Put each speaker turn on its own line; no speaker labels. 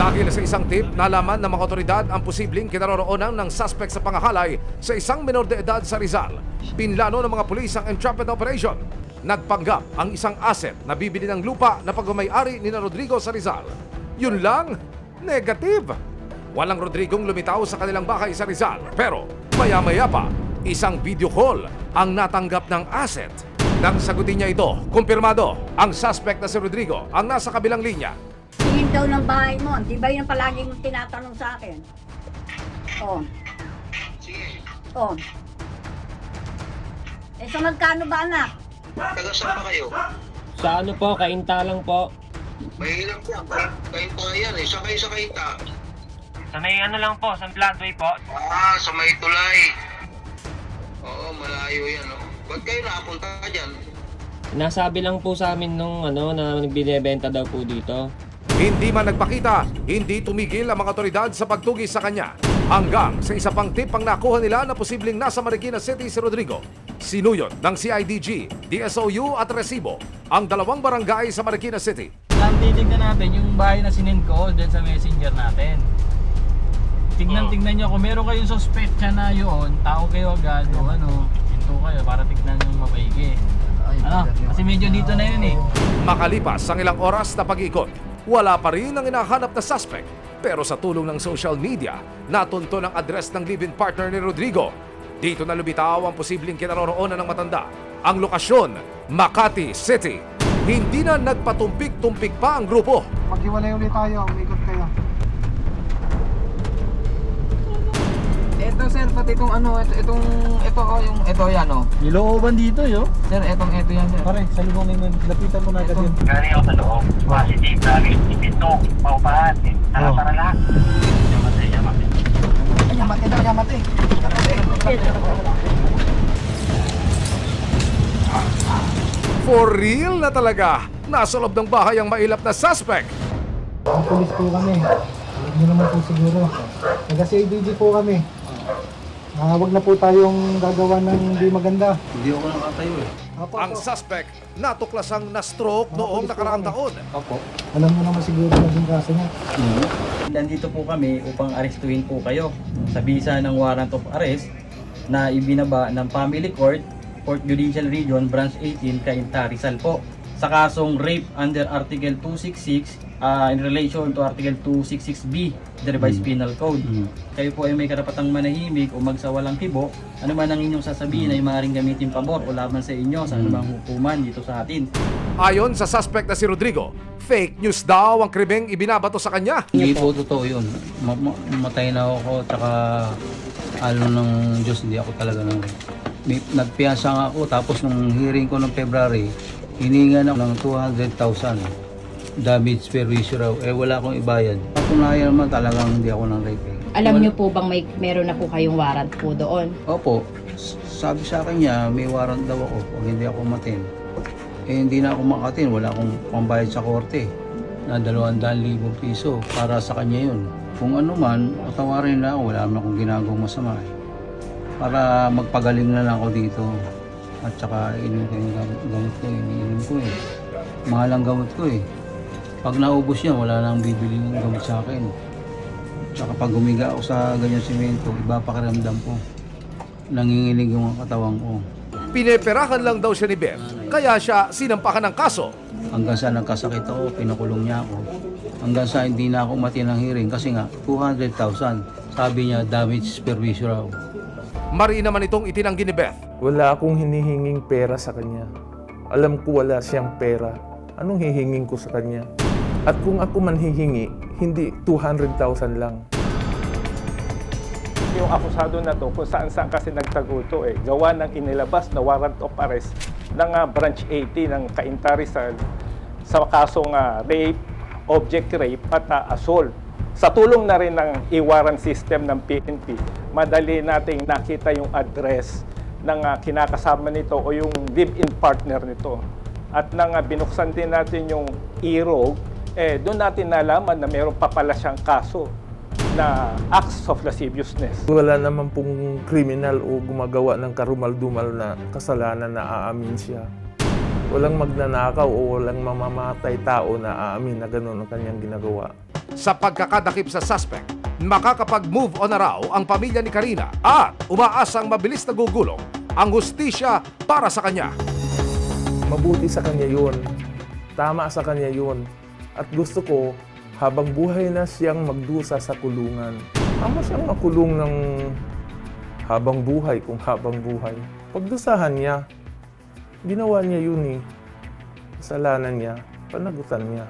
Dahil sa isang tip, nalaman ng mga otoridad ang posibleng kinaroroonan ng suspect sa pangahalay sa isang menor de edad sa Rizal. Pinlano ng mga pulis ang entrapment operation. Nagpanggap ang isang asset na bibili ng lupa na pagmamay-ari ni Rodrigo sa Rizal. Yun lang, negative. Walang Rodrigong lumitaw sa kanilang bahay sa Rizal. Pero maya-maya pa, isang video call ang natanggap ng asset. Nang sagutin niya ito, kumpirmado, ang suspect na si Rodrigo ang nasa kabilang linya.
Tingin daw ng bahay mo, di ba yun palagi mong tinatanong sa akin? Oh.
Sige.
Oh. Eh, so magkano ba anak?
Taga saan pa kayo?
Sa ano po, Kainta lang po.
Mahirap yan. Kainta yan eh. Saan kayo sa Kainta?
Sa may ano lang po, sa Bloodway po.
Sa may tulay. Oo, malayo yan. Oh. Ba't kayo nakapunta dyan?
Nasabi lang po sa amin nung ano, na binibenta daw po dito.
Hindi man nagpakita, hindi tumigil ang mga otoridad sa pagtugis sa kanya. Hanggang sa isa pang tip ang nakuha nila na posibleng nasa Marikina City si Rodrigo. Sinuyod ng CIDG, DSOU at Resibo ang dalawang barangay sa Marikina City.
Titignan natin yung bahay na sinend ko dyan sa messenger natin. Tignan nyo kung meron kayong suspect siya na yun, tao kayo agad o ano, hinto kayo para tignan nyo mabaigi. Ano? Kasi medyo dito na yun eh.
Makalipas ang ilang oras na pag-ikot, wala pa rin ang hinahanap na suspect. Pero sa tulong ng social media, natunto ng address ng live-in partner ni Rodrigo. Dito na lumitaw ang posibleng kinaroroonan ng matanda. Ang lokasyon, Makati City. Hindi na nagpatumpik-tumpik pa ang grupo.
Maghiwalay ulit tayo, umikot kayo.
Ito sir, pati itong ano, ito yan oh.
Nilooban dito yo.
Sir, ito yan sir.
Pare, sa lubong na yun, lapitan mo na agad yun.
Galing ako sa loob. Positive, galing ipinto, paupahan. Para lahat. Yamate.
Ay, yamate.
For real na talaga, nasa loob ng bahay ang mailap na suspect.
Ang pulis po kami. Huwag nyo naman po siguro. Taga-CIDG po kami. Wag na po tayong gagawa ng hindi maganda.
Hindi ako nakatayo eh.
Ang suspect natuklasang na-stroke noong nakaraang taon.
Opo.
Alam mo naman siguro na yung kaso niya.
Nandito po kami upang arestuhin po kayo sa bisa ng warrant of arrest na ibinaba ng Family Court, Port Judicial Region, Branch 18, Cainta, Rizal po. Sa kasong rape under Article 266 in relation to Article 266B, the Revised Penal Code. Kayo po ay may karapatang manahimik o magsawalang kibo. Ano man ang inyong sasabihin ay maaaring gamitin pabor o laban sa inyo sa anumang hukuman dito sa atin.
Ayon sa suspect na si Rodrigo, fake news daw ang krimeng ibinabato sa kanya.
Hindi po totoo yun. Matay na ako, tsaka alam ng Diyos, hindi ako talaga nang nagpiyasa nga ako, tapos nung hearing ko ng February, hiningan ako ng 200,000 damage per issue raw. Wala akong ibayad. Patunayan naman talagang hindi ako nang rape.
Alam niyo po bang meron na po kayong warrant po doon?
Opo, sabi sa akin niya, may warrant daw ako pag hindi ako matin. Hindi na ako makatin, wala akong pambayad sa korte na 200,000 piso para sa kanya yun. Kung ano man, patawarin na ako, wala naman akong ginagawang masama para magpagaling na lang ako dito. At saka inom ko yung gamot ko, iniinom ko eh. Mahal ang gamot ko eh. Pag naubos yan, wala nang bibili ng gamot sa akin. Tsaka pag humiga ako sa ganyan simento, iba pakiramdam ko. Nanginginig yung katawan ko.
Pineperahan lang daw siya ni Beth, kaya siya sinampakan ng kaso.
Hanggang sa nagkasakit ako, pinakulong niya ako. Hanggang sa hindi na ako mati ng hearing kasi nga 200,000. Sabi niya, damage per issue raw.
Mari naman itong itinanggi ni Beth.
Wala akong hinihinging pera sa kanya. Alam ko wala siyang pera. Anong hihingin ko sa kanya? At kung ako man hihingi, hindi 200,000 lang.
Yung akusado na to, kung saan-saan kasi nagtaguto gawa ng inilabas na warrant of arrest ng Branch 80 ng Cainta Rizal sa kasong rape, object rape at assault. Sa tulong na rin ng e-warrant system ng PNP, madali nating nakita yung address ng kinakasama nito o yung live-in partner nito. At nang binuksan din natin yung e-rogue, doon natin nalaman na mayroon pa pala siyang kaso na acts of lasciviousness.
Wala naman pong kriminal o gumagawa ng karumal-dumal na kasalanan na aamin siya. Walang magnanakaw o walang mamamatay tao na aamin na gano'n ang kanyang ginagawa.
Sa pagkakadakip sa suspect, makakapag-move on na raw ang pamilya ni Karina at umaasang mabilis na gugulong ang hustisya para sa kanya.
Mabuti sa kanya yun. Tama sa kanya yun. At gusto ko, habang buhay na siyang magdusa sa kulungan. Ama siyang makulong ng habang buhay kung habang buhay. Pagdusahan niya, ginawa niya yun eh. Kasalanan niya, panagutan niya.